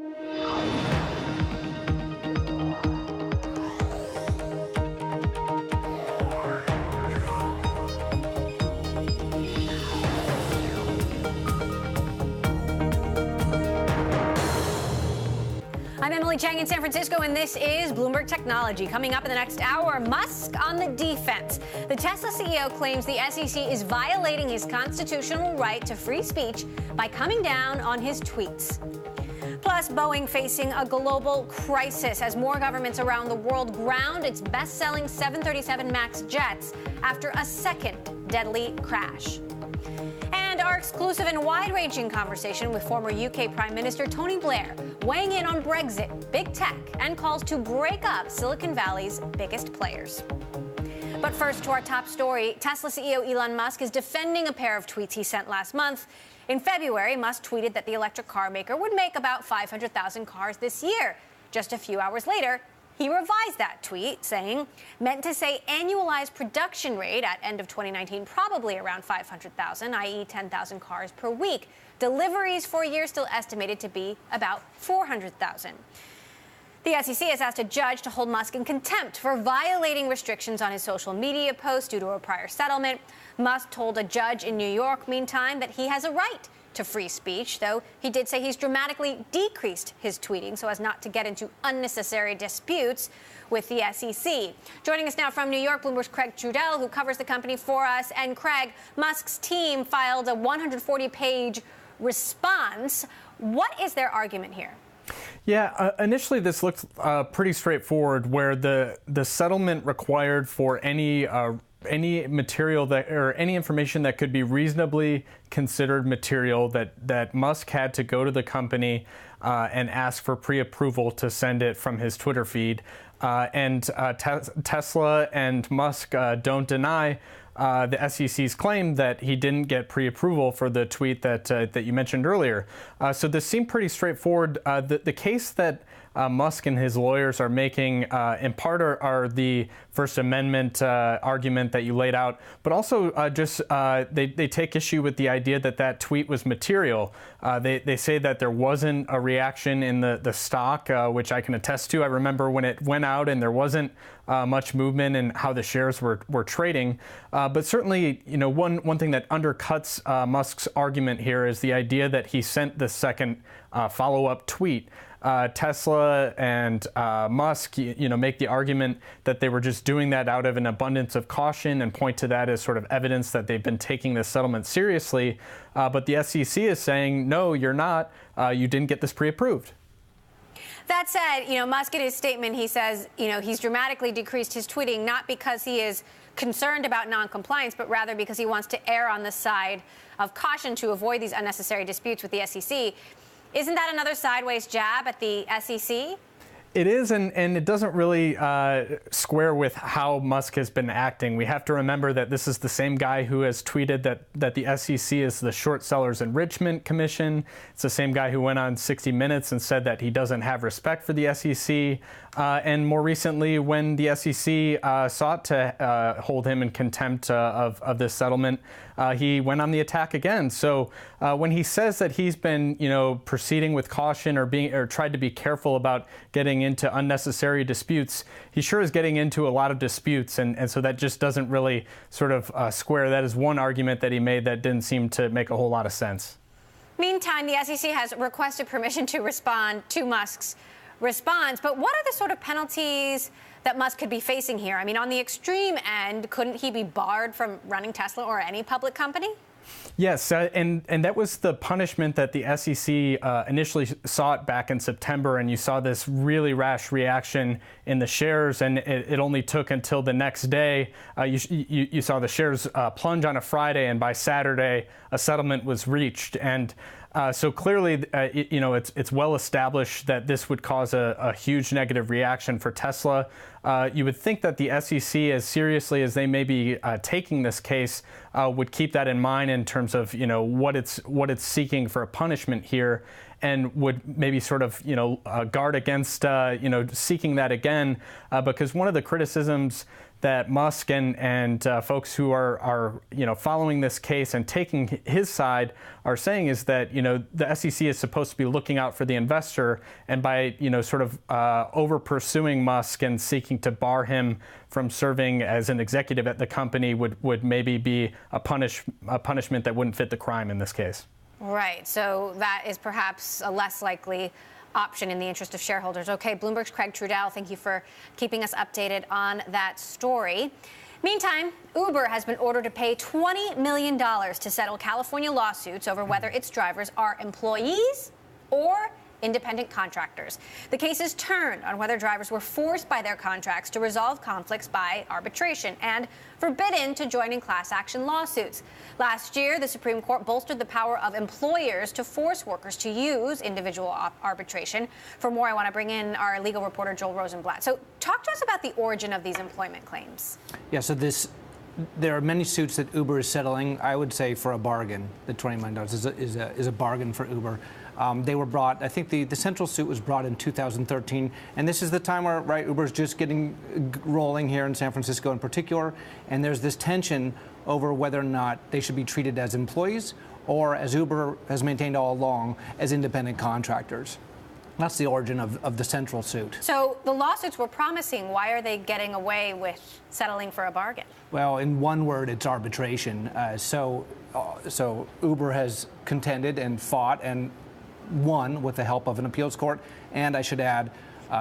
I'm Emily Chang in San Francisco, and this is Bloomberg Technology. Coming up in the next hour, Musk on the defense. The Tesla CEO claims the SEC is violating his constitutional right to free speech by coming down on his tweets. Plus, Boeing facing a global crisis as more governments around the world ground its best-selling 737 MAX jets after a second deadly crash. And our exclusive and wide-ranging conversation with former UK Prime Minister Tony Blair, weighing in on Brexit, big tech, and calls to break up Silicon Valley's biggest players. But first, to our top story, Tesla CEO Elon Musk is defending a pair of tweets he sent last month. In February, Musk tweeted that the electric car maker would make about 500,000 cars this year. Just a few hours later, he revised that tweet, saying, meant to say annualized production rate at end of 2019, probably around 500,000, i.e. 10,000 cars per week. Deliveries for a year still estimated to be about 400,000. The SEC has asked a judge to hold Musk in contempt for violating restrictions on his social media posts due to a prior settlement. Musk told a judge in New York, meantime, that he has a right to free speech, though he did say he's dramatically decreased his tweeting so as not to get into unnecessary disputes with the SEC. Joining us now from New York, Bloomberg's Craig Trudell, who covers the company for us. And Craig, Musk's team filed a 140-page response. What is their argument here? Yeah, initially this looked pretty straightforward, where the settlement required for any material that, or any information that could be reasonably considered material, that Musk had to go to the company and ask for pre-approval to send it from his Twitter feed. Tesla and Musk don't deny the SEC's claim that he didn't get pre-approval for the tweet that you mentioned earlier. So this seemed pretty straightforward. The case that Musk and his lawyers are making, in part, are the First Amendment argument that you laid out, but also they take issue with the idea that tweet was material. They say that there wasn't a reaction in the stock, which I can attest to. I remember when it went out and there wasn't much movement in how the shares were trading. But certainly, one thing that undercuts Musk's argument here is the idea that he sent the second follow-up tweet. Tesla and Musk, make the argument that they were just doing that out of an abundance of caution and point to that as sort of evidence that they've been taking this settlement seriously. But the SEC is saying, no, you're not. You didn't get this pre-approved. That said, Musk in his statement, he says, he's dramatically decreased his tweeting, not because he is concerned about noncompliance, but rather because he wants to err on the side of caution to avoid these unnecessary disputes with the SEC. Isn't that another sideways jab at the SEC? It is, and it doesn't really square with how Musk has been acting. We have to remember that this is the same guy who has tweeted that the SEC is the Short Sellers Enrichment Commission. It's the same guy who went on 60 Minutes and said that he doesn't have respect for the SEC. And more recently, when the SEC sought to hold him in contempt of this settlement, he went on the attack again. So when he says that he's been, proceeding with caution or tried to be careful about getting into unnecessary disputes, he sure is getting into a lot of disputes. And so that just doesn't really sort of square. That is one argument that he made that didn't seem to make a whole lot of sense. Meantime, the SEC has requested permission to respond to Musk's response. But what are the sort of penalties that Musk could be facing here? I mean, on the extreme end, couldn't he be barred from running Tesla or any public company? Yes, and that was the punishment that the SEC initially sought back in September, and you saw this really rash reaction in the shares, and it only took until the next day. You saw the shares plunge on a Friday, and by Saturday, a settlement was reached. And so clearly, it's well established that this would cause a huge negative reaction for Tesla. You would think that the SEC, as seriously as they may be taking this case, would keep that in mind in terms of what it's seeking for a punishment here, and would maybe sort of guard against seeking that again, because one of the criticisms that Musk and folks who are following this case and taking his side are saying is that the SEC is supposed to be looking out for the investor, and by sort of over pursuing Musk and seeking to bar him from serving as an executive at the company would maybe be a punishment that wouldn't fit the crime in this case. Right. So that is perhaps a less likely option in the interest of shareholders. Okay, Bloomberg's Craig Trudell, thank you for keeping us updated on that story. Meantime, Uber has been ordered to pay $20 million to settle California lawsuits over whether its drivers are employees or independent contractors. The cases turned on whether drivers were forced by their contracts to resolve conflicts by arbitration and forbidden to join in class action lawsuits. Last year, the Supreme Court bolstered the power of employers to force workers to use individual arbitration. For more, I want to bring in our legal reporter, Joel Rosenblatt. So talk to us about the origin of these employment claims. Yeah, so there are many suits that Uber is settling, I would say, for a bargain. The $20 million is a bargain for Uber. They were brought, I think the central suit was brought in 2013, and this is the time where, right, Uber's just getting rolling here in San Francisco in particular, and there's this tension over whether or not they should be treated as employees or, as Uber has maintained all along, as independent contractors. That's the origin of the central suit. So the lawsuits were promising. Why are they getting away with settling for a bargain? Well, in one word, it's arbitration. So Uber has contended and fought and won with the help of an appeals court, and I should add,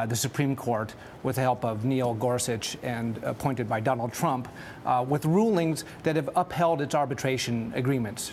the Supreme Court with the help of Neil Gorsuch and appointed by Donald Trump, with rulings that have upheld its arbitration agreements.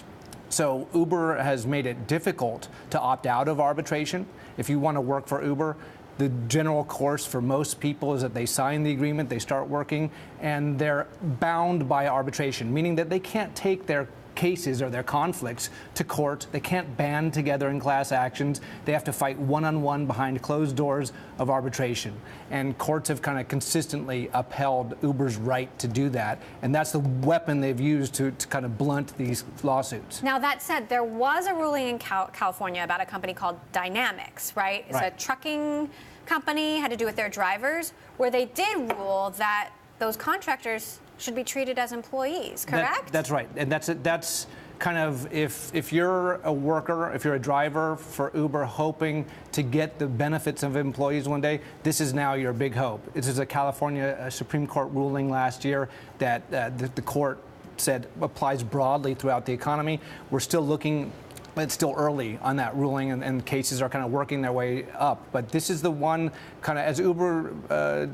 So Uber has made it difficult to opt out of arbitration. If you want to work for Uber, the general course for most people is that they sign the agreement, they start working, and they're bound by arbitration, meaning that they can't take their cases or their conflicts to court. They can't band together in class actions. They have to fight one-on-one behind closed doors of arbitration. And courts have kind of consistently upheld Uber's right to do that. And that's the weapon they've used to kind of blunt these lawsuits. Now, that said, there was a ruling in California about a company called Dynamics, right? It's a trucking company, had to do with their drivers, where they did rule that those contractors should be treated as employees, correct? That's right. And that's kind of, if you're a worker, if you're a driver for Uber hoping to get the benefits of employees one day, this is now your big hope. This is a California Supreme Court ruling last year that the court said applies broadly throughout the economy. We're still looking. It's still early on that ruling, and cases are kind of working their way up. But this is the one kind of, as Uber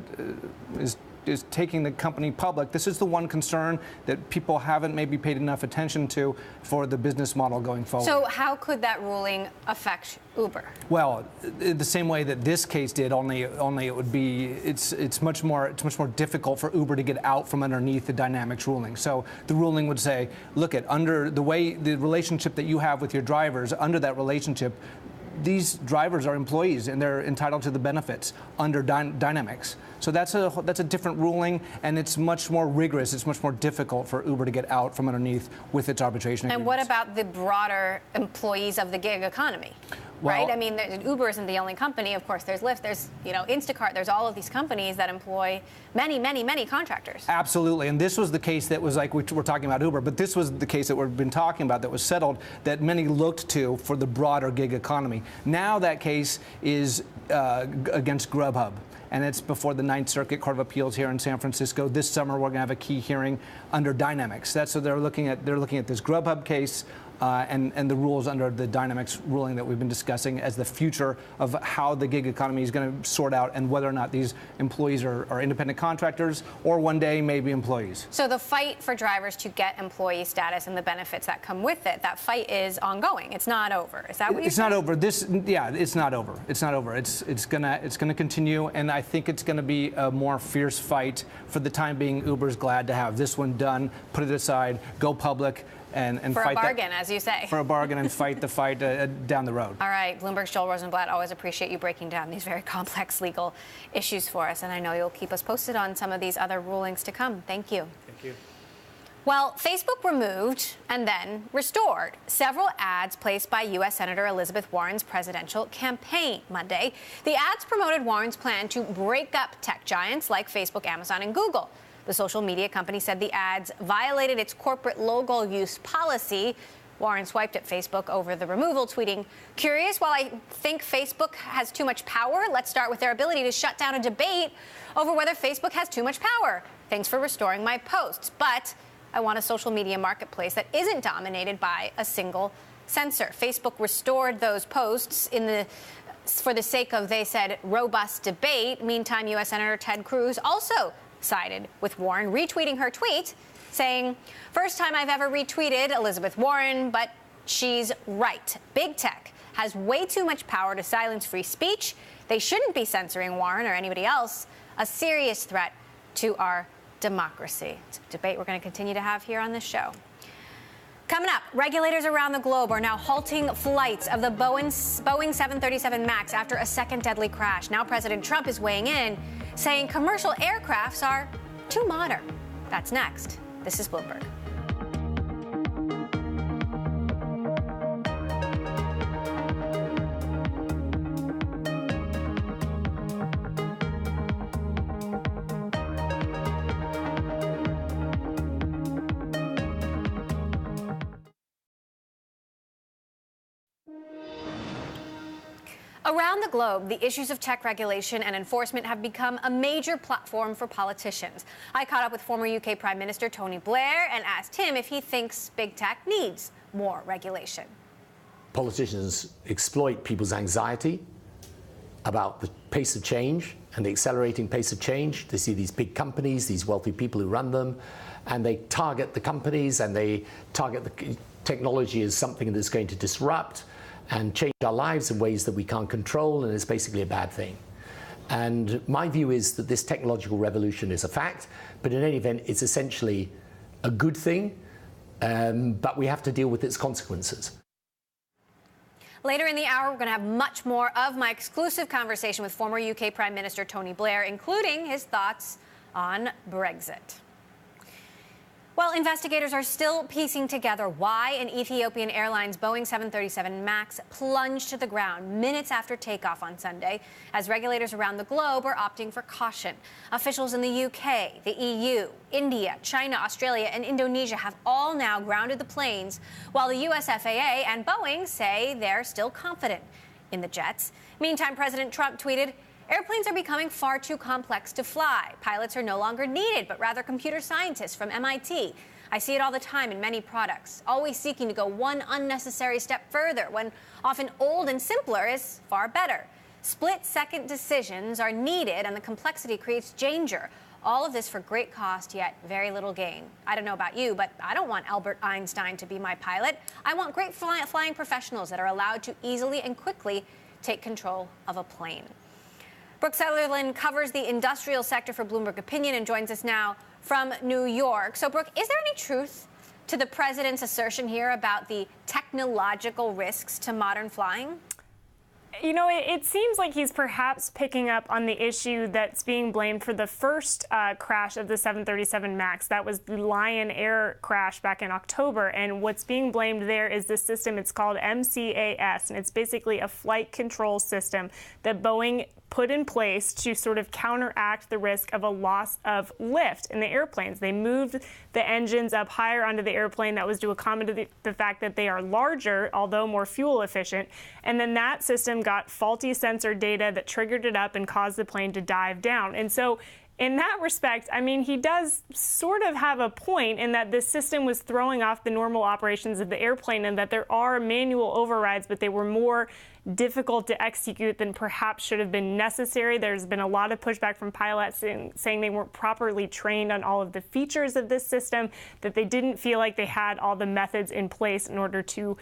is taking the company public, this is the one concern that people haven't maybe paid enough attention to for the business model going forward. So how could that ruling affect Uber? Well, in the same way that this case did, only it would be, it's much more difficult for Uber to get out from underneath the Dynamics ruling. So the ruling would say, look at under the relationship that you have with your drivers, under that relationship, these drivers are employees and they're entitled to the benefits under Dynamics. So that's a different ruling, and it's much more rigorous. It's much more difficult for Uber to get out from underneath with its arbitration agreements. And what about the broader employees of the gig economy? Well, right? I mean, Uber isn't the only company. Of course, there's Lyft, there's Instacart, there's all of these companies that employ many, many, many contractors. Absolutely, and this was the case that was like we're talking about Uber, but this was the case that we've been talking about that was settled that many looked to for the broader gig economy. Now that case is against Grubhub. And it's before the Ninth Circuit Court of Appeals here in San Francisco. This summer, we're going to have a key hearing under Dynamics. That's so they're looking at this Grubhub case and the rules under the Dynamics ruling that we've been discussing as the future of how the gig economy is going to sort out and whether or not these employees are independent contractors or one day maybe employees. So the fight for drivers to get employee status and the benefits that come with it, that fight is ongoing. It's not over. Is that what you're saying? It's not over. It's not over. It's not over. It's gonna continue, and I think it's gonna be a more fierce fight. For the time being, Uber's glad to have this one done, put it aside, go public, and for fight a bargain, as you say. For a bargain and fight the fight down the road. All right, Bloomberg's Joel Rosenblatt, always appreciate you breaking down these very complex legal issues for us, and I know you'll keep us posted on some of these other rulings to come. Thank you. Thank you. Well, Facebook removed and then restored several ads placed by U.S. Senator Elizabeth Warren's presidential campaign Monday. The ads promoted Warren's plan to break up tech giants like Facebook, Amazon, and Google. The social media company said the ads violated its corporate logo use policy. Warren swiped at Facebook over the removal, tweeting, "Curious, while I think Facebook has too much power, let's start with their ability to shut down a debate over whether Facebook has too much power. Thanks for restoring my posts. But I want a social media marketplace that isn't dominated by a single censor." Facebook restored those posts for the sake of, they said, robust debate. Meantime, U.S. Senator Ted Cruz also sided with Warren, retweeting her tweet, saying, "First time I've ever retweeted Elizabeth Warren, but she's right. Big tech has way too much power to silence free speech. They shouldn't be censoring Warren or anybody else. A serious threat to our democracy." It's a debate we're going to continue to have here on this show. Coming up, regulators around the globe are now halting flights of the Boeing 737 MAX after a second deadly crash. Now President Trump is weighing in, saying commercial aircrafts are too modern. That's next. This is Bloomberg. Around the globe, the issues of tech regulation and enforcement have become a major platform for politicians. I caught up with former UK Prime Minister Tony Blair and asked him if he thinks big tech needs more regulation. Politicians exploit people's anxiety about the pace of change and the accelerating pace of change. They see these big companies, these wealthy people who run them, and they target the companies and they target the technology as something that's going to disrupt and change our lives in ways that we can't control, and it's basically a bad thing. And my view is that this technological revolution is a fact, but in any event, it's essentially a good thing, but we have to deal with its consequences. Later in the hour, we're going to have much more of my exclusive conversation with former UK Prime Minister Tony Blair, including his thoughts on Brexit. Well, investigators are still piecing together why an Ethiopian Airlines Boeing 737 MAX plunged to the ground minutes after takeoff on Sunday, as regulators around the globe are opting for caution. Officials in the UK, the EU, India, China, Australia, and Indonesia have all now grounded the planes, while the US FAA and Boeing say they're still confident in the jets. Meantime, President Trump tweeted, "Airplanes are becoming far too complex to fly. Pilots are no longer needed, but rather computer scientists from MIT. I see it all the time in many products, always seeking to go one unnecessary step further when often old and simpler is far better. Split-second decisions are needed and the complexity creates danger. All of this for great cost, yet very little gain. I don't know about you, but I don't want Albert Einstein to be my pilot. I want great flying professionals that are allowed to easily and quickly take control of a plane." Brooke Sutherland covers the industrial sector for Bloomberg Opinion and joins us now from New York. So, Brooke, is there any truth to the president's assertion here about the technological risks to modern flying? You know, it seems like he's perhaps picking up on the issue that's being blamed for the first crash of the 737 MAX. That was the Lion Air crash back in October. And what's being blamed there is the system. It's called MCAS, and it's basically a flight control system that Boeing put in place to sort of counteract the risk of a loss of lift in the airplanes. They moved the engines up higher onto the airplane. That was to accommodate the fact that they are larger, although more fuel efficient. And then that system got faulty sensor data that triggered it up and caused the plane to dive down. And so in that respect, I mean, he does sort of have a point in that this system was throwing off the normal operations of the airplane and that there are manual overrides, but they were more difficult to execute than perhaps should have been necessary. There's been a lot of pushback from pilots saying they weren't properly trained on all of the features of this system, that they didn't feel like they had all the methods in place in order to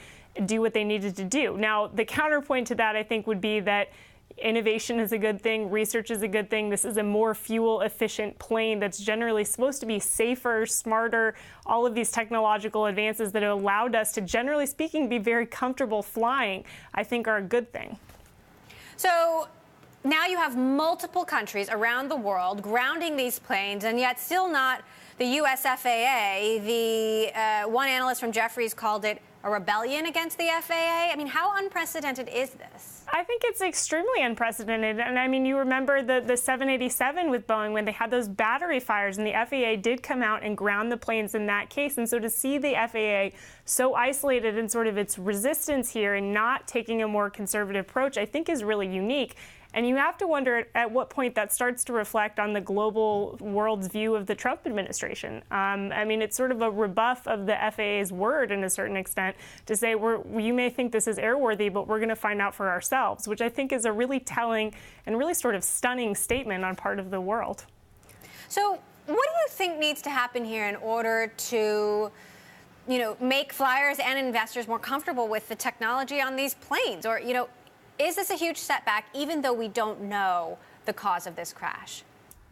do what they needed to do. Now, the counterpoint to that, I think, would be that innovation is a good thing. Research is a good thing. This is a more fuel efficient plane that's generally supposed to be safer, smarter. All of these technological advances that have allowed us to, generally speaking, be very comfortable flying, I think are a good thing. So now you have multiple countries around the world grounding these planes, and yet still not the US FAA. The one analyst from Jefferies called it a rebellion against the FAA? I mean, how unprecedented is this? I think it's extremely unprecedented. And I mean, you remember the 787 with Boeing when they had those battery fires, and the FAA did come out and ground the planes in that case. And so to see the FAA so isolated in sort of its resistance here and not taking a more conservative approach, I think is really unique. And you have to wonder at what point that starts to reflect on the global world's view of the Trump administration. I mean, it's sort of a rebuff of the FAA's word in a certain extent to say, you may think this is airworthy, but we're going to find out for ourselves, which I think is a really telling and really sort of stunning statement on part of the world. So what do you think needs to happen here in order to make flyers and investors more comfortable with the technology on these planes? Or, is this a huge setback, even though we don't know the cause of this crash?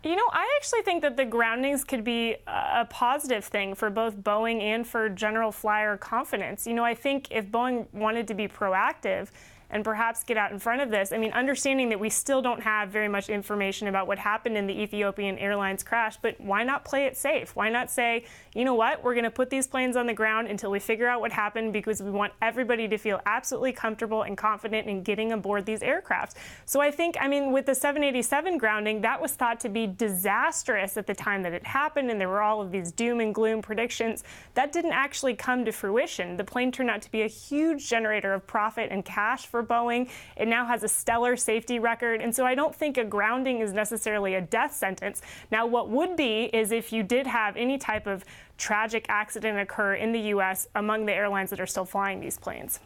I actually think that the groundings could be a positive thing for both Boeing and for general flyer confidence. I think if Boeing wanted to be proactive and perhaps get out in front of this, I mean, understanding that we still don't have very much information about what happened in the Ethiopian Airlines crash, but why not play it safe? Why not say, you know what, we're going to put these planes on the ground until we figure out what happened, because we want everybody to feel absolutely comfortable and confident in getting aboard these aircraft. So I think, with the 787 grounding, that was thought to be disastrous at the time that it happened, and there were all of these doom and gloom predictions. That didn't actually come to fruition. The plane turned out to be a huge generator of profit and cash for Boeing. It now has a stellar safety record, and so I don't think a grounding is necessarily a death sentence. Now, what would be is if you did have any type of tragic accident occur in the U.S. among the airlines that are still flying these planes.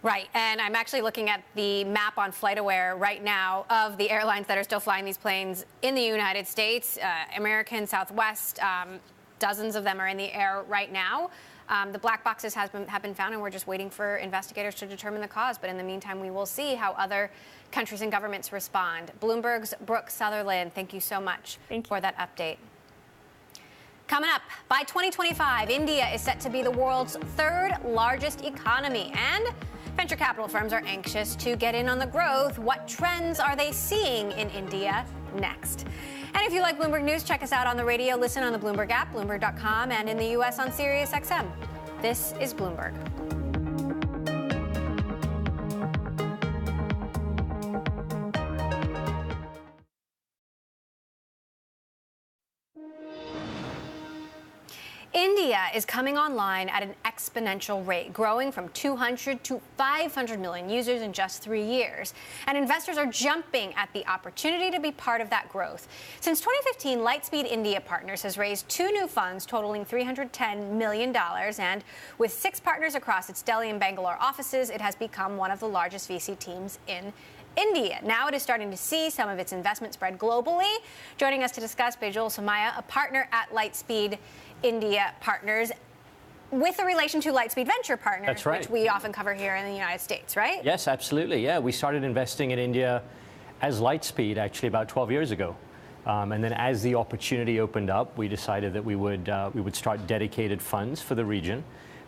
Right, and I'm actually looking at the map on FlightAware right now of the airlines that are still flying these planes in the United States. American, Southwest, dozens of them are in the air right now. The black boxes have been found, and we're just waiting for investigators to determine the cause. But in the meantime, we will see how other countries and governments respond. Bloomberg's Brooke Sutherland, thank you so much for that update. Coming up, by 2025, India is set to be the world's third largest economy, and venture capital firms are anxious to get in on the growth. What trends are they seeing in India next? And if you like Bloomberg News, check us out on the radio, listen on the Bloomberg app, Bloomberg.com, and in the U.S. on SiriusXM. This is Bloomberg. India is coming online at an exponential rate, growing from 200 to 500 million users in just 3 years. And investors are jumping at the opportunity to be part of that growth. Since 2015, Lightspeed India Partners has raised 2 new funds totaling $310 million. And with 6 partners across its Delhi and Bangalore offices, it has become one of the largest VC teams in India. Now it is starting to see some of its investment spread globally. Joining us to discuss, Bejol Somaya, a partner at Lightspeed India Partners, with a relation to Lightspeed Venture Partners, That's right. which we often cover here in the United States, right? Yes, absolutely. Yeah, we started investing in India as Lightspeed actually about 12 years ago. And then as the opportunity opened up, we decided that we would start dedicated funds for the region.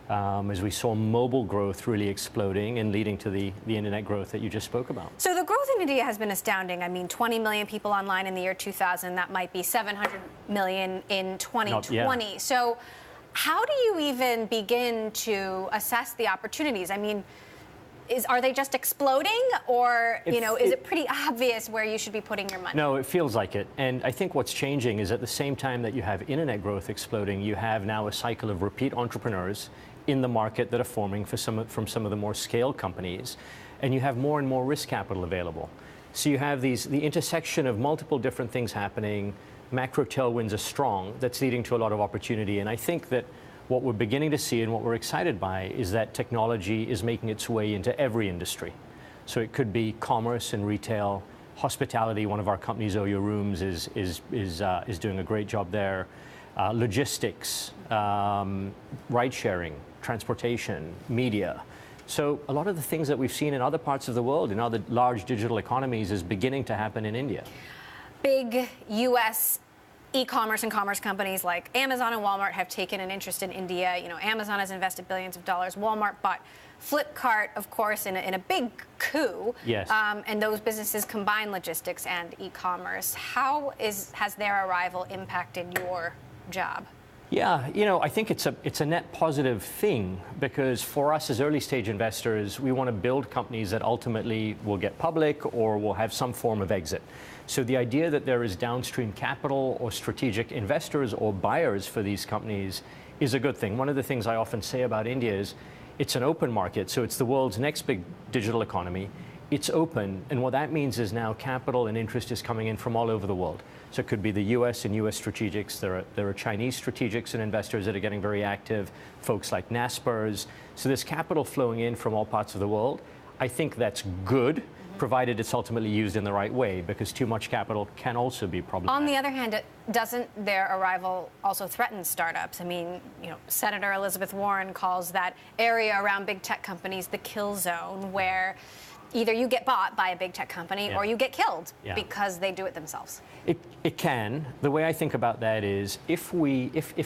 As we saw mobile growth really exploding and leading to the internet growth that you just spoke about. So the growth in India has been astounding. 20 million people online in the year 2000. That might be 700 million in 2020. So how do you even begin to assess the opportunities? Are they just exploding, or is it pretty obvious where you should be putting your money? No, it feels like it. And I think what's changing is at the same time that you have internet growth exploding, you have now a cycle of repeat entrepreneurs in the market that are forming from some of the more scaled companies, and you have more and more risk capital available. So you have the intersection of multiple different things happening. Macro tailwinds are strong. That's leading to a lot of opportunity. And I think that what we're beginning to see and what we're excited by is that technology is making its way into every industry. So it could be commerce and retail, hospitality. One of our companies, Oyo Rooms, is doing a great job there. Logistics, ride sharing, transportation, media. So a lot of the things that we've seen in other parts of the world, in other large digital economies, is beginning to happen in India. Big U.S. e-commerce and commerce companies like Amazon and Walmart have taken an interest in India. Amazon has invested billions of dollars. Walmart bought Flipkart, of course, in a big coup. Yes. And those businesses combine logistics and e-commerce. How has their arrival impacted your job? Yeah, I think it's a net positive thing, because for us as early stage investors, we want to build companies that ultimately will get public or will have some form of exit. So the idea that there is downstream capital or strategic investors or buyers for these companies is a good thing. One of the things I often say about India is it's an open market, so it's the world's next big digital economy. It's open, and what that means is now capital and interest is coming in from all over the world. So it could be the US and US strategics. There are Chinese strategics and investors that are getting very active, folks like Naspers. So there's capital flowing in from all parts of the world. I think that's good, provided it's ultimately used in the right way, because too much capital can also be problematic. On the other hand, doesn't their arrival also threaten startups? I mean, Senator Elizabeth Warren calls that area around big tech companies the kill zone, where either you get bought by a big tech company or you get killed because they do it themselves. It can. The way I think about that is if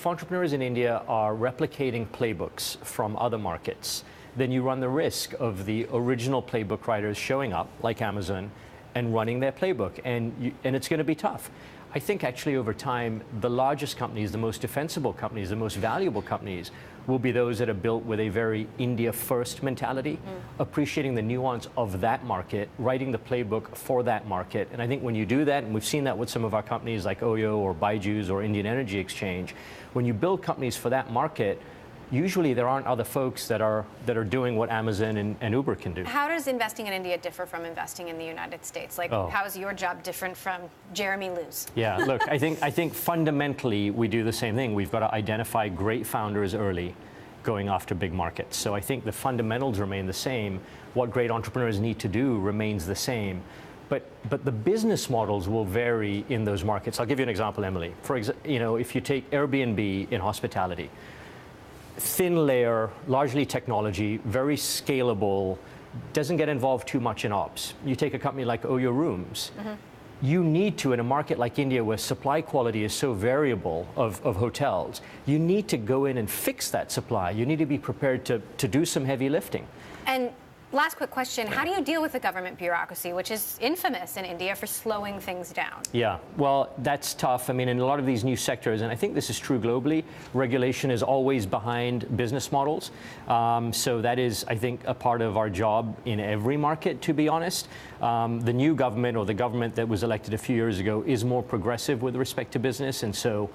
entrepreneurs in India are replicating playbooks from other markets, then you run the risk of the original playbook writers showing up, like Amazon, and running their playbook. And it's going to be tough. I think actually over time, the largest companies, the most defensible companies, the most valuable companies will be those that are built with a very India-first mentality, appreciating the nuance of that market, writing the playbook for that market. And I think when you do that, and we've seen that with some of our companies like Oyo or Byju's or Indian Energy Exchange, when you build companies for that market, usually there aren't other folks that are doing what Amazon and Uber can do. How does investing in India differ from investing in the United States? How is your job different from Jeremy Liu's? Yeah, look, I think fundamentally we do the same thing. We've got to identify great founders early, going after big markets. So I think the fundamentals remain the same. What great entrepreneurs need to do remains the same. But the business models will vary in those markets. I'll give you an example, Emily. For example, if you take Airbnb in hospitality, thin layer, largely technology, very scalable, doesn't get involved too much in ops. You take a company like Oyo Rooms. You need to, in a market like India where supply quality is so variable of hotels, you need to go in and fix that supply. You need to be prepared to do some heavy lifting. And last quick question, how do you deal with the government bureaucracy, which is infamous in India for slowing things down? Yeah, well, that's tough. I mean, in a lot of these new sectors, and I think this is true globally, regulation is always behind business models. So that is, I think, a part of our job in every market, to be honest. The new government, or the government that was elected a few years ago, is more progressive with respect to business, and so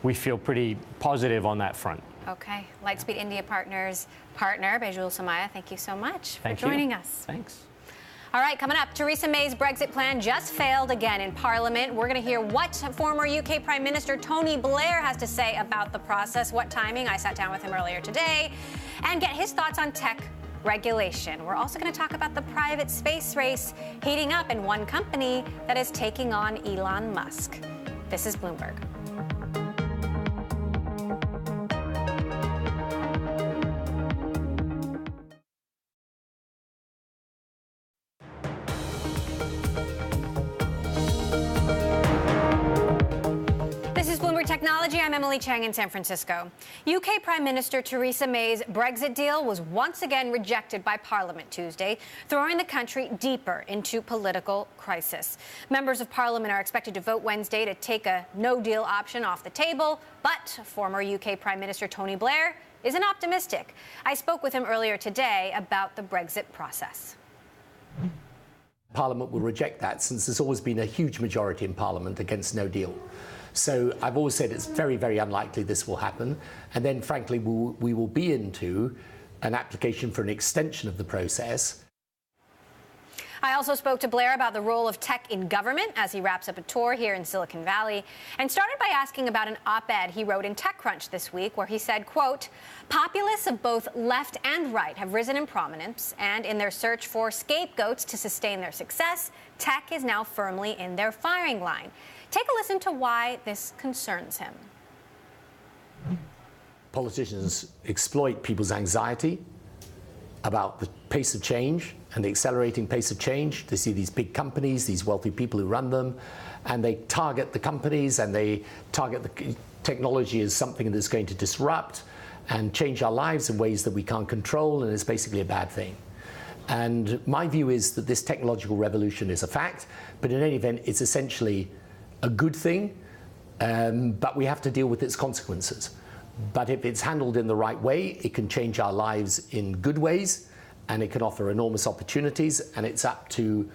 we feel pretty positive on that front. Okay. Lightspeed India Partners partner, Bejul Somaya, thank you so much for joining us. Thanks. All right, coming up, Theresa May's Brexit plan just failed again in Parliament. We're going to hear what former UK Prime Minister Tony Blair has to say about the process, what timing. I sat down with him earlier today, and get his thoughts on tech regulation. We're also going to talk about the private space race heating up and one company that is taking on Elon Musk. This is Bloomberg. Technology. I'm Emily Chang in San Francisco. UK Prime Minister Theresa May's Brexit deal was once again rejected by Parliament Tuesday, throwing the country deeper into political crisis. Members of Parliament are expected to vote Wednesday to take a no-deal option off the table, but former UK Prime Minister Tony Blair isn't optimistic. I spoke with him earlier today about the Brexit process. Parliament will reject that, since there's always been a huge majority in Parliament against no deal. So I've always said it's very, very unlikely this will happen. And then, frankly, we will be into an application for an extension of the process. I also spoke to Blair about the role of tech in government as he wraps up a tour here in Silicon Valley, and started by asking about an op-ed he wrote in TechCrunch this week, where he said, quote, populists of both left and right have risen in prominence, and in their search for scapegoats to sustain their success, tech is now firmly in their firing line. Take a listen to why this concerns him. Politicians exploit people's anxiety about the pace of change and the accelerating pace of change. They see these big companies, these wealthy people who run them, and they target the companies and they target the technology as something that's going to disrupt and change our lives in ways that we can't control, and it's basically a bad thing. And my view is that this technological revolution is a fact, but in any event, it's essentially a good thing, but we have to deal with its consequences. But if it's handled in the right way, it can change our lives in good ways, and it can offer enormous opportunities, and it's up to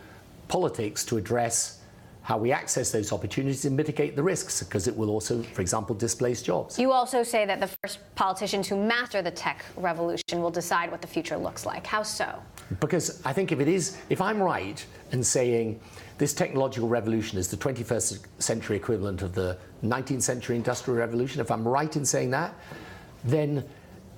politics to address how we access those opportunities and mitigate the risks, because it will also, for example, displace jobs. You also say that the first politicians who master the tech revolution will decide what the future looks like. How so? Because I think if I'm right in saying this technological revolution is the 21st century equivalent of the 19th century industrial revolution, if I'm right in saying that, then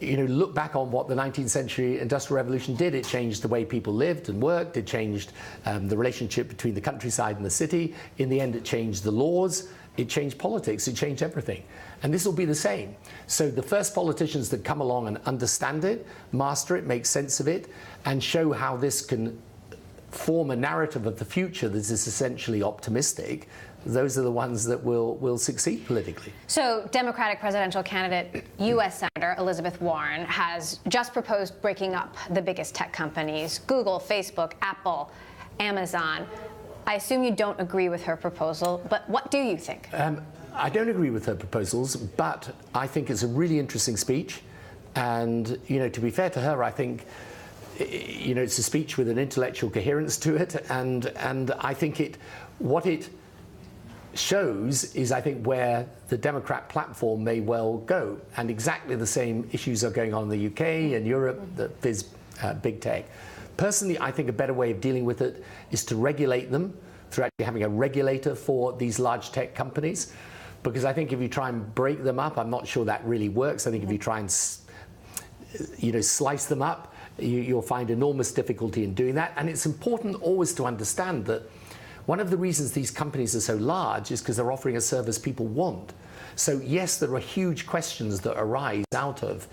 look back on what the 19th century industrial revolution did. It changed the way people lived and worked. It changed the relationship between the countryside and the city. In the end, it changed the laws. It changed politics. It changed everything. And this will be the same. So the first politicians that come along and understand it, master it, make sense of it, and show how this can form a narrative of the future that is essentially optimistic, those are the ones that will succeed politically. So Democratic presidential candidate, U.S. Senator Elizabeth Warren, has just proposed breaking up the biggest tech companies, Google, Facebook, Apple, Amazon. I assume you don't agree with her proposal, but what do you think? I don't agree with her proposals, but I think it's a really interesting speech. And, to be fair to her, I think it's a speech with an intellectual coherence to it, and I think what it shows is, I think, where the Democrat platform may well go, and exactly the same issues are going on in the UK and Europe that viz big tech. Personally, I think a better way of dealing with it is to regulate them through actually having a regulator for these large tech companies, because I think if you try and break them up, I'm not sure that really works. I think if you try and slice them up, you'll find enormous difficulty in doing that. And it's important always to understand that one of the reasons these companies are so large is because they're offering a service people want. So yes, there are huge questions that arise out of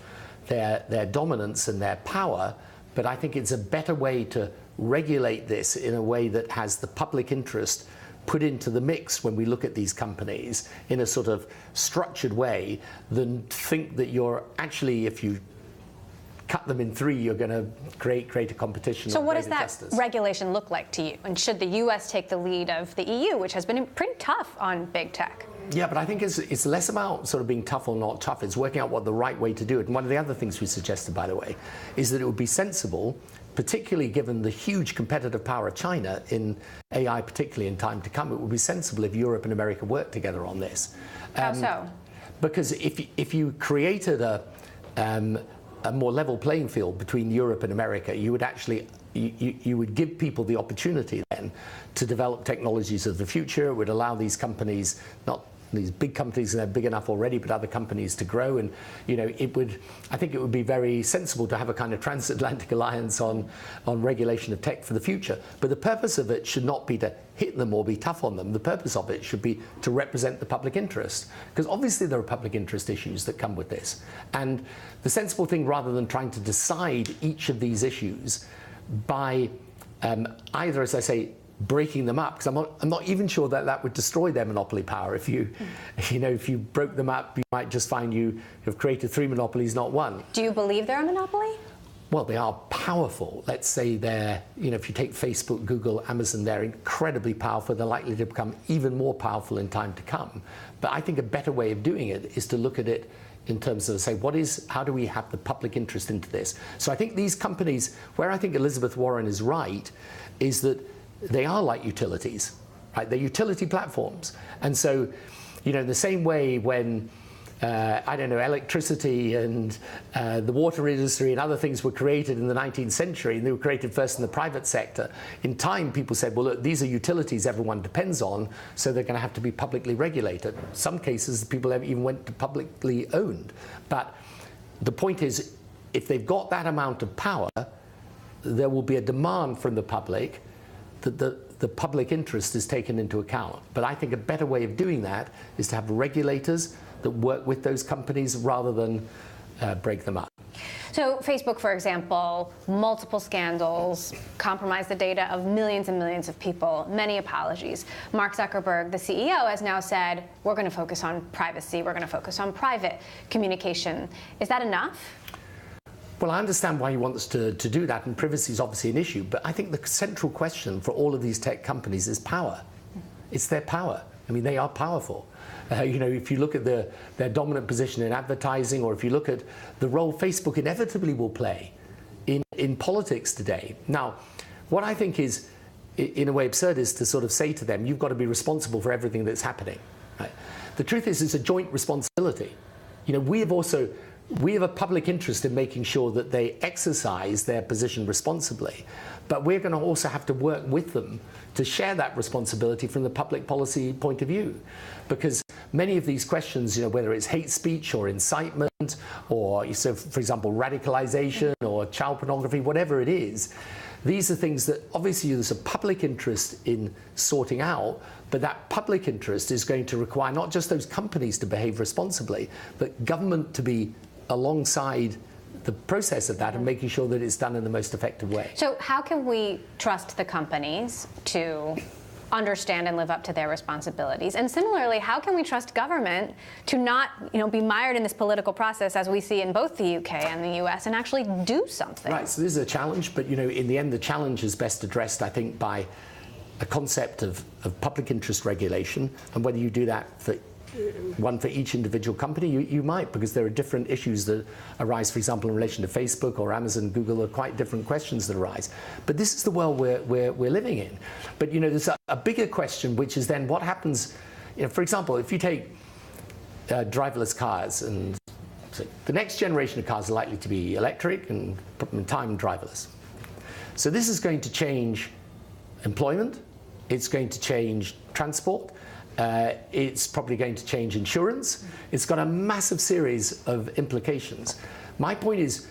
their dominance and their power, but I think it's a better way to regulate this in a way that has the public interest put into the mix when we look at these companies in a sort of structured way, than think that you're actually, if you cut them in three, you're going to create a competition. So what does that regulation look like to you? And should the U.S. take the lead of the EU, which has been pretty tough on big tech? Yeah, but I think it's less about sort of being tough or not tough. It's working out what the right way to do it. And one of the other things we suggested, by the way, is that it would be sensible, particularly given the huge competitive power of China in AI, particularly in time to come, it would be sensible if Europe and America worked together on this. How so? Because if you created a more level playing field between Europe and America, you would actually you would give people the opportunity then to develop technologies of the future. It would allow these companies, not these big companies, and they're big enough already, but other companies to grow. And I think it would be very sensible to have a kind of transatlantic alliance on regulation of tech for the future. But the purpose of it should not be to hit them or be tough on them. The purpose of it should be to represent the public interest, because obviously there are public interest issues that come with this. And the sensible thing, rather than trying to decide each of these issues by either, as I say, breaking them up, because I'm not even sure that would destroy their monopoly power. If you broke them up, you might just find you have created three monopolies, not one. Do you believe they're a monopoly? Well, they are powerful. Let's say they're, if you take Facebook, Google, Amazon, they're incredibly powerful. They're likely to become even more powerful in time to come. But I think a better way of doing it is to look at it in terms of, say, how do we have the public interest into this? So I think these companies, where I think Elizabeth Warren is right, is that they are like utilities, right? They're utility platforms. And so, in the same way when, electricity and the water industry and other things were created in the 19th century, and they were created first in the private sector, in time people said, well, look, these are utilities everyone depends on, so they're going to have to be publicly regulated. In some cases, people even went to publicly owned. But the point is, if they've got that amount of power, there will be a demand from the public that the public interest is taken into account. But I think a better way of doing that is to have regulators that work with those companies rather than break them up. So Facebook, for example, multiple scandals, compromised the data of millions and millions of people, many apologies. Mark Zuckerberg, the CEO, has now said, we're going to focus on privacy, we're going to focus on private communication. Is that enough? Well, I understand why he wants to do that, and privacy is obviously an issue, but I think the central question for all of these tech companies is power. It's their power. I mean, they are powerful. If you look at their dominant position in advertising, or if you look at the role Facebook inevitably will play in politics today. Now, what I think is, in a way, absurd is to sort of say to them, you've got to be responsible for everything that's happening. Right? The truth is, it's a joint responsibility. We have a public interest in making sure that they exercise their position responsibly, but we're going to also have to work with them to share that responsibility from the public policy point of view. Because many of these questions, whether it's hate speech or incitement, or, so for example, radicalization or child pornography, whatever it is, these are things that obviously there's a public interest in sorting out, but that public interest is going to require not just those companies to behave responsibly, but government to be alongside the process of that and making sure that it's done in the most effective way. So how can we trust the companies to understand and live up to their responsibilities? And similarly, how can we trust government to not, be mired in this political process as we see in both the UK and the US and actually do something? Right, so this is a challenge, but in the end, the challenge is best addressed, I think, by a concept of public interest regulation, and whether you do that for one for each individual company, you might, because there are different issues that arise, for example, in relation to Facebook or Amazon, Google. There are quite different questions that arise. But this is the world we're living in. But there's a bigger question, which is then what happens, for example, if you take driverless cars, and so the next generation of cars are likely to be electric and in time driverless. So this is going to change employment, it's going to change transport, it's probably going to change insurance. It's got a massive series of implications. My point is,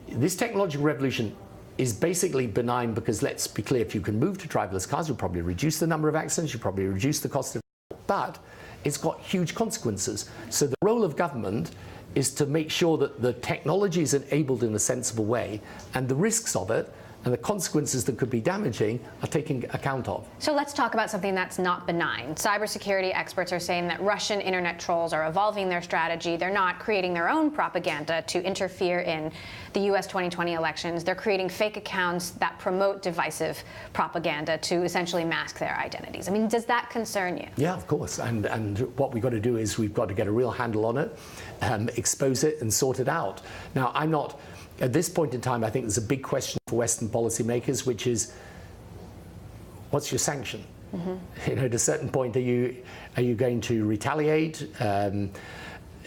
this technological revolution is basically benign because, let's be clear, if you can move to driverless cars, you'll probably reduce the number of accidents, you'll probably reduce the cost of transport, but it's got huge consequences. So the role of government is to make sure that the technology is enabled in a sensible way, and the risks of it and the consequences that could be damaging are taken account of. So let's talk about something that's not benign. Cybersecurity experts are saying that Russian internet trolls are evolving their strategy. They're not creating their own propaganda to interfere in the US 2020 elections. They're creating fake accounts that promote divisive propaganda to essentially mask their identities. I mean, does that concern you? Yeah, of course. And what we've got to do is we've got to get a real handle on it, expose it and sort it out. Now, at this point in time, I think there's a big question for Western policymakers, which is, what's your sanction? Mm-hmm. At a certain point, are you going to retaliate?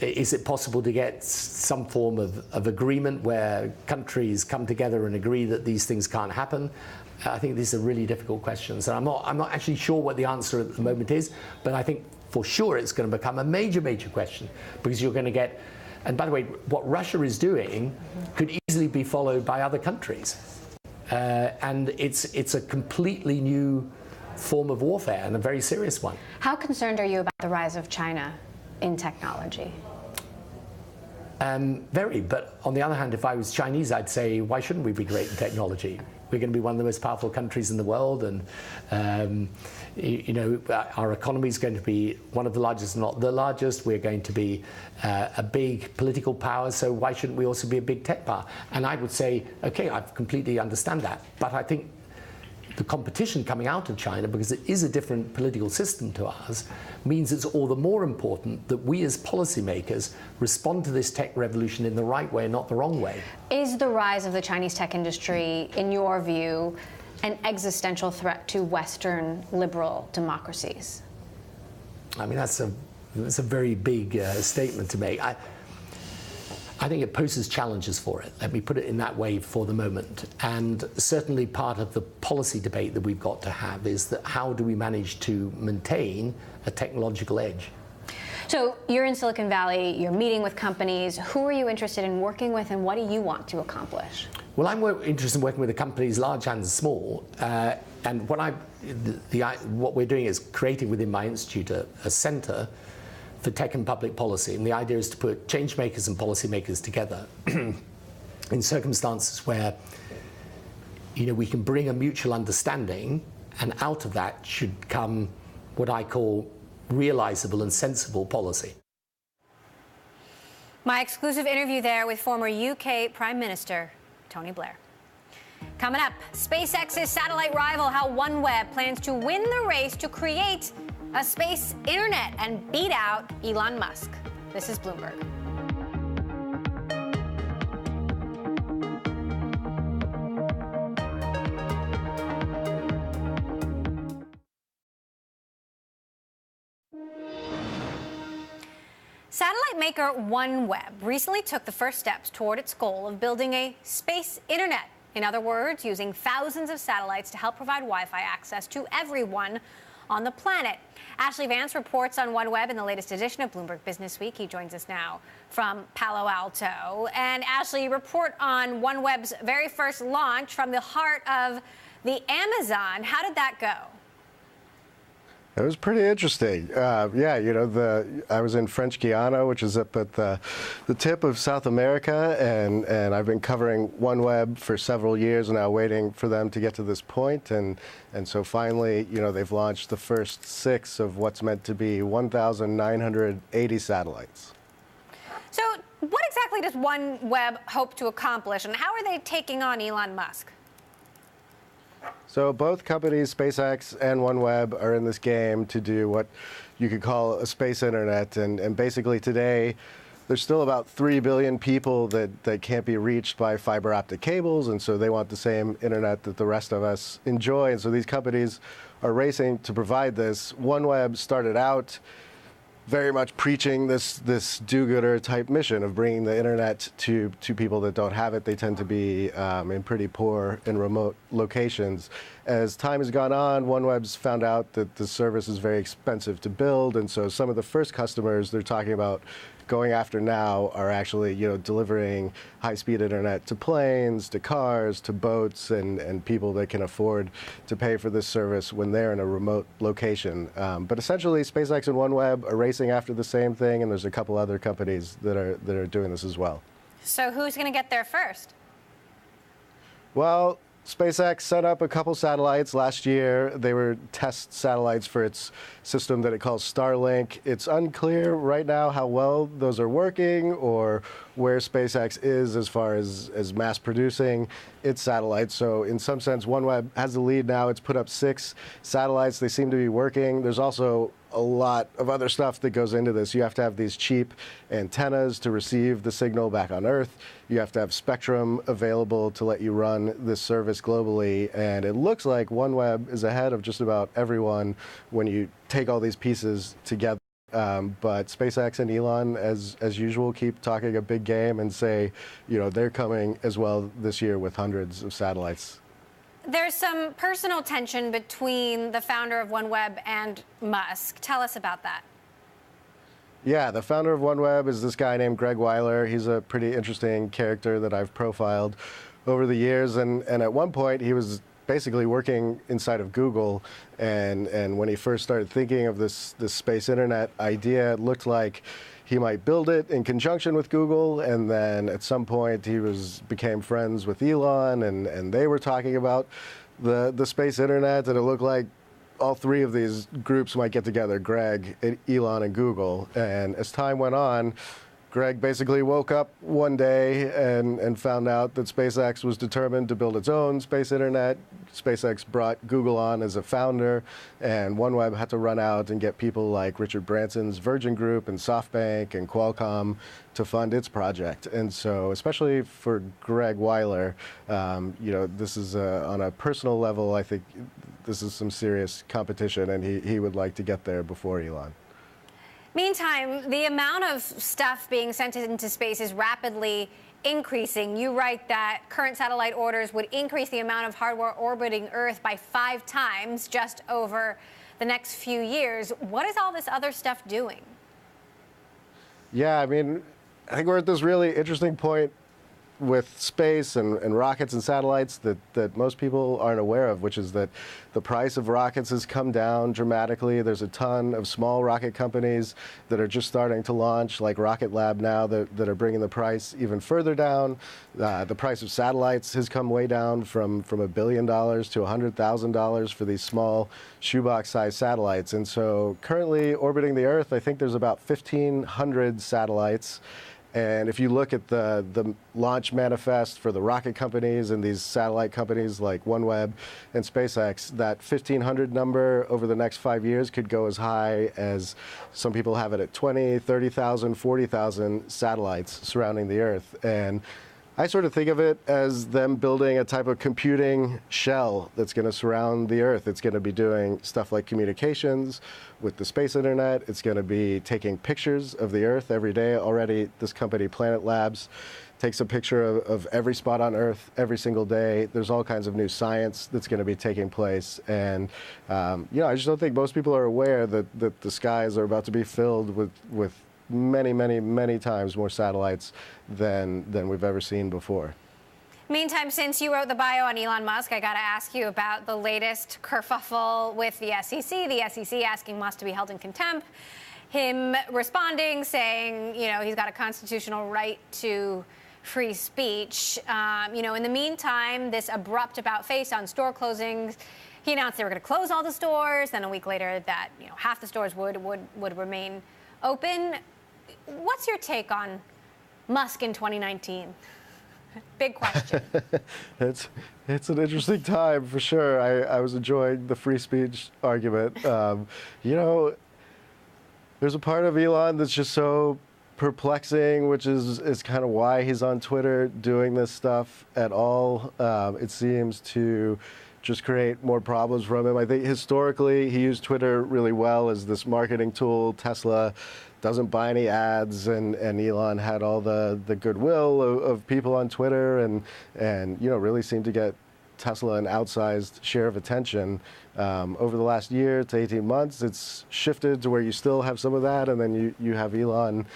Is it possible to get some form of agreement where countries come together and agree that these things can't happen? I think these are really difficult questions, and I'm not actually sure what the answer at the moment is, but I think for sure it's going to become a major question, because you're going to get. And by the way, what Russia is doing could easily be followed by other countries. And it's a completely new form of warfare, and a very serious one. How concerned are you about the rise of China in technology? Very, but on the other hand, if I was Chinese, I'd say, why shouldn't we be great in technology? We're going to be one of the most powerful countries in the world, and our economy is going to be one of the largest, not the largest. We're going to be a big political power, so why shouldn't we also be a big tech power? And I would say, okay, I completely understand that, but I think the competition coming out of China, because it is a different political system to ours, means it's all the more important that we as policymakers respond to this tech revolution in the right way, not the wrong way. Is the rise of the Chinese tech industry, in your view, an existential threat to Western liberal democracies? I mean, that's a very big statement to make. I think it poses challenges for it. Let me put it in that way for the moment. And certainly part of the policy debate that we've got to have is that how do we manage to maintain a technological edge? So you're in Silicon Valley, you're meeting with companies. Who are you interested in working with, and what do you want to accomplish? Well, I'm interested in working with the companies large and small. And what we're doing is creating within my institute a center for tech and public policy, and the idea is to put change makers and policymakers together in circumstances where we can bring a mutual understanding, and out of that should come what I call realizable and sensible policy. My exclusive interview there with former UK Prime Minister Tony Blair. Coming up, SpaceX's satellite rival, how OneWeb plans to win the race to create a space internet and beat out Elon Musk. This is Bloomberg. Satellite maker OneWeb recently took the first steps toward its goal of building a space internet. In other words, using thousands of satellites to help provide Wi-Fi access to everyone on the planet. Ashley Vance reports on OneWeb in the latest edition of Bloomberg Business Week. He joins us now from Palo Alto. And Ashley, report on OneWeb's very first launch from the heart of the Amazon. How did that go? It was pretty interesting. Yeah, you know, I was in French Guiana, which is up at the tip of South America, and I've been covering OneWeb for several years now, waiting for them to get to this point. And so finally, you know, they've launched the first 6 of what's meant to be 1,980 satellites. So what exactly does OneWeb hope to accomplish, and how are they taking on Elon Musk? So both companies, SpaceX and OneWeb, are in this game to do what you could call a space internet. And basically today, there's still about 3 billion people that can't be reached by fiber optic cables. And so they want the same internet that the rest of us enjoy. And so these companies are racing to provide this. OneWeb started out very much preaching this do-gooder type mission of bringing the internet to people that don't have it. They tend to be in pretty poor and remote locations. As time has gone on, OneWeb's found out that the service is very expensive to build, and so some of the first customers they're talking about going after now are actually, you know, delivering high-speed internet to planes, to cars, to boats, and people that can afford to pay for this service when they're in a remote location. But essentially, SpaceX and OneWeb are racing after the same thing, and there's a couple other companies that are doing this as well. So who's going to get there first? Well, SpaceX set up a couple satellites last year. They were test satellites for its system that it calls Starlink. It's unclear right now how well those are working or where SpaceX is as far as mass producing its satellites. So in some sense, OneWeb has the lead now. It's put up 6 satellites. They seem to be working. There's also a lot of other stuff that goes into this. You have to have these cheap antennas to receive the signal back on Earth. You have to have spectrum available to let you run this service globally. And it looks like OneWeb is ahead of just about everyone when you take all these pieces together. But SpaceX and Elon, as usual, keep talking a big game and say, you know, they're coming as well this year with hundreds of satellites. There's some personal tension between the founder of OneWeb and Musk. Tell us about that. Yeah, the founder of OneWeb is this guy named Greg Weiler. He's a pretty interesting character that I've profiled over the years. And at one point, he was basically working inside of Google. And when he first started thinking of this space internet idea, it looked like he might build it in conjunction with Google, and then at some point he became friends with Elon, and they were talking about the space internet, and it looked like all 3 of these groups might get together, Greg, Elon, and Google. And as time went on, Greg basically woke up one day and found out that SpaceX was determined to build its own space internet. SpaceX brought Google on as a founder, and OneWeb had to run out and get people like Richard Branson's Virgin Group and SoftBank and Qualcomm to fund its project. And so, especially for Greg Weiler, you know, this is on a personal level, I think this is some serious competition, and he would like to get there before Elon. Meantime, the amount of stuff being sent into space is rapidly increasing. You write that current satellite orders would increase the amount of hardware orbiting Earth by 5 times just over the next few years. What is all this other stuff doing? Yeah, I mean, I think we're at this really interesting point with space and rockets and satellites that most people aren't aware of, which is that the price of rockets has come down dramatically. There's a ton of small rocket companies that are just starting to launch, like Rocket Lab now, that are bringing the price even further down. The price of satellites has come way down from $1 billion to $100,000 for these small shoebox-sized satellites. And so currently orbiting the Earth, I think there's about 1,500 satellites. And if you look at the launch manifest for the rocket companies and these satellite companies like OneWeb and SpaceX, that 1,500 number over the next 5 years could go as high as some people have it at 20, 30,000, 40,000 satellites surrounding the Earth. And I sort of think of it as them building a type of computing shell that's going to surround the Earth. It's going to be doing stuff like communications with the space internet. It's going to be taking pictures of the Earth every day. Already, this company, Planet Labs, takes a picture of every spot on Earth every single day. There's all kinds of new science that's going to be taking place. And, I just don't think most people are aware that the skies are about to be filled with many, many, many times more satellites than we've ever seen before. Meantime, since you wrote the bio on Elon Musk, I got to ask you about the latest kerfuffle with the SEC. The SEC asking Musk to be held in contempt. Him responding, saying, he's got a constitutional right to free speech. In the meantime, this abrupt about-face on store closings. He announced they were going to close all the stores. Then a week later, that half the stores would remain open. What's your take on Musk in 2019? Big question. It's an interesting time for sure. I was enjoying the free speech argument. There's a part of Elon that's just so perplexing, which is kind of why he's on Twitter doing this stuff at all. It seems to just create more problems from him. I think historically he used Twitter really well as this marketing tool. Tesla doesn't buy any ads, and Elon had all the goodwill of people on Twitter and really seemed to get Tesla an outsized share of attention. Over the last year to 18 months, it's shifted to where you still have some of that, and then you have Elon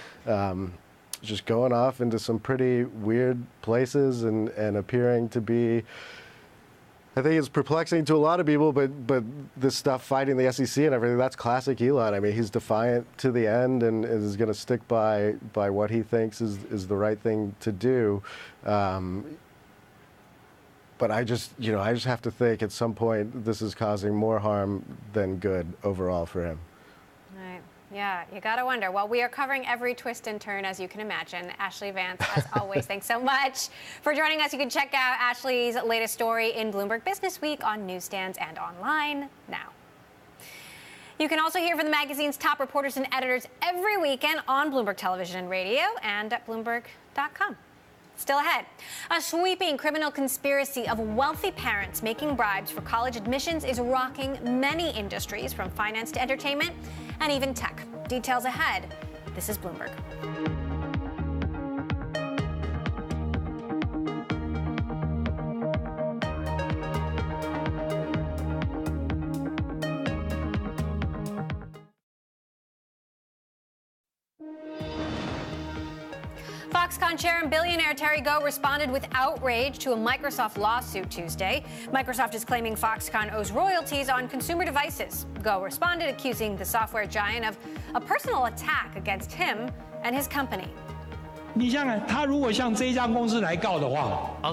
just going off into some pretty weird places and appearing to be, I think it's perplexing to a lot of people, but this stuff fighting the SEC and everything, that's classic Elon. I mean, he's defiant to the end and is going to stick by what he thinks is the right thing to do. But I just have to think at some point this is causing more harm than good overall for him. Right. Yeah, you got to wonder. Well, we are covering every twist and turn, as you can imagine. Ashley Vance, as always, thanks so much for joining us. You can check out Ashley's latest story in Bloomberg Business Week on newsstands and online now. You can also hear from the magazine's top reporters and editors every weekend on Bloomberg Television and Radio and at Bloomberg.com. Still ahead, a sweeping criminal conspiracy of wealthy parents making bribes for college admissions is rocking many industries, from finance to entertainment and even tech. Details ahead. This is Bloomberg. Foxconn chair and billionaire Terry Gou responded with outrage to a Microsoft lawsuit Tuesday. Microsoft is claiming Foxconn owes royalties on consumer devices. Gou responded, accusing the software giant of a personal attack against him and his company. I'll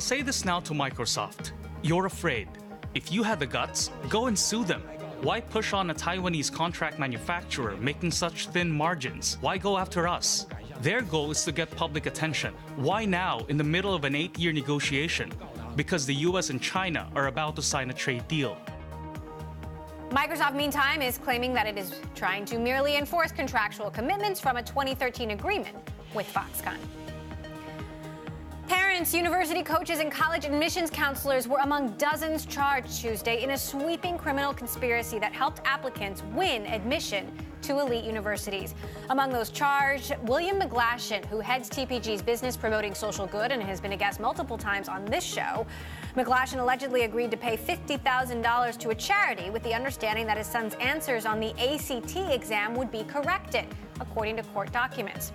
say this now to Microsoft. You're afraid. If you had the guts, go and sue them. Why push on a Taiwanese contract manufacturer making such thin margins? Why go after us? Their goal is to get public attention. Why now, in the middle of an 8-year negotiation? Because the US and China are about to sign a trade deal. Microsoft, meantime, is claiming that it is trying to merely enforce contractual commitments from a 2013 agreement with Foxconn. Parents, university coaches, and college admissions counselors were among dozens charged Tuesday in a sweeping criminal conspiracy that helped applicants win admission to elite universities. Among those charged, William McGlashan, who heads TPG's business promoting social good and has been a guest multiple times on this show. McGlashan allegedly agreed to pay $50,000 to a charity with the understanding that his son's answers on the ACT exam would be corrected, according to court documents.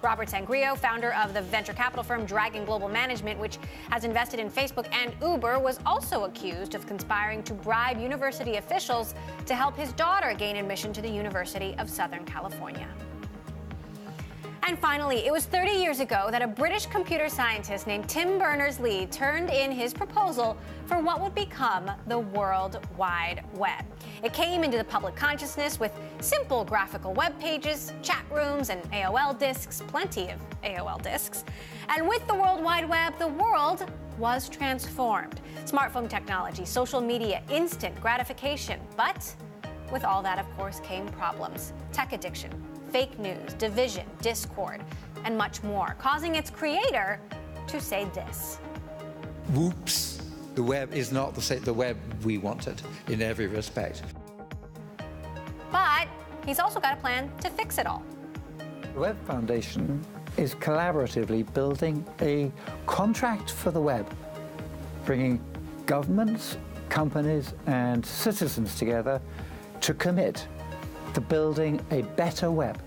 Robert Sangrio, founder of the venture capital firm Dragon Global Management, which has invested in Facebook and Uber, was also accused of conspiring to bribe university officials to help his daughter gain admission to the University of Southern California. And finally, it was 30 years ago that a British computer scientist named Tim Berners-Lee turned in his proposal for what would become the World Wide Web. It came into the public consciousness with simple graphical web pages, chat rooms, and AOL disks, plenty of AOL disks. And with the World Wide Web, the world was transformed. Smartphone technology, social media, instant gratification. But with all that, of course, came problems. Tech addiction, fake news, division, discord, and much more, causing its creator to say this. Whoops, the web is not the web we wanted in every respect. But he's also got a plan to fix it all. The Web Foundation is collaboratively building a contract for the web, bringing governments, companies, and citizens together to commit to building a better web.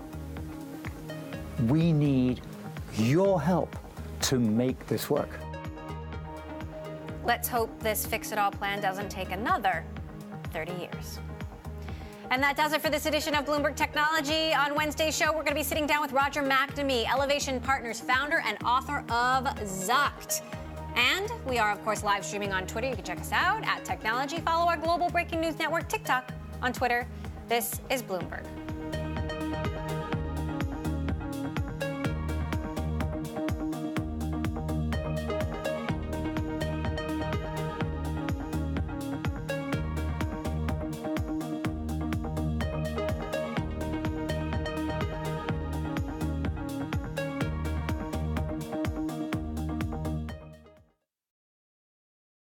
We need your help to make this work. Let's hope this fix-it-all plan doesn't take another 30 years. And that does it for this edition of Bloomberg Technology. On Wednesday's show, we're going to be sitting down with Roger McNamee, Elevation Partners founder and author of Zucked. And we are, of course, live streaming on Twitter. You can check us out at Technology. Follow our global breaking news network, TikTok, on Twitter. This is Bloomberg.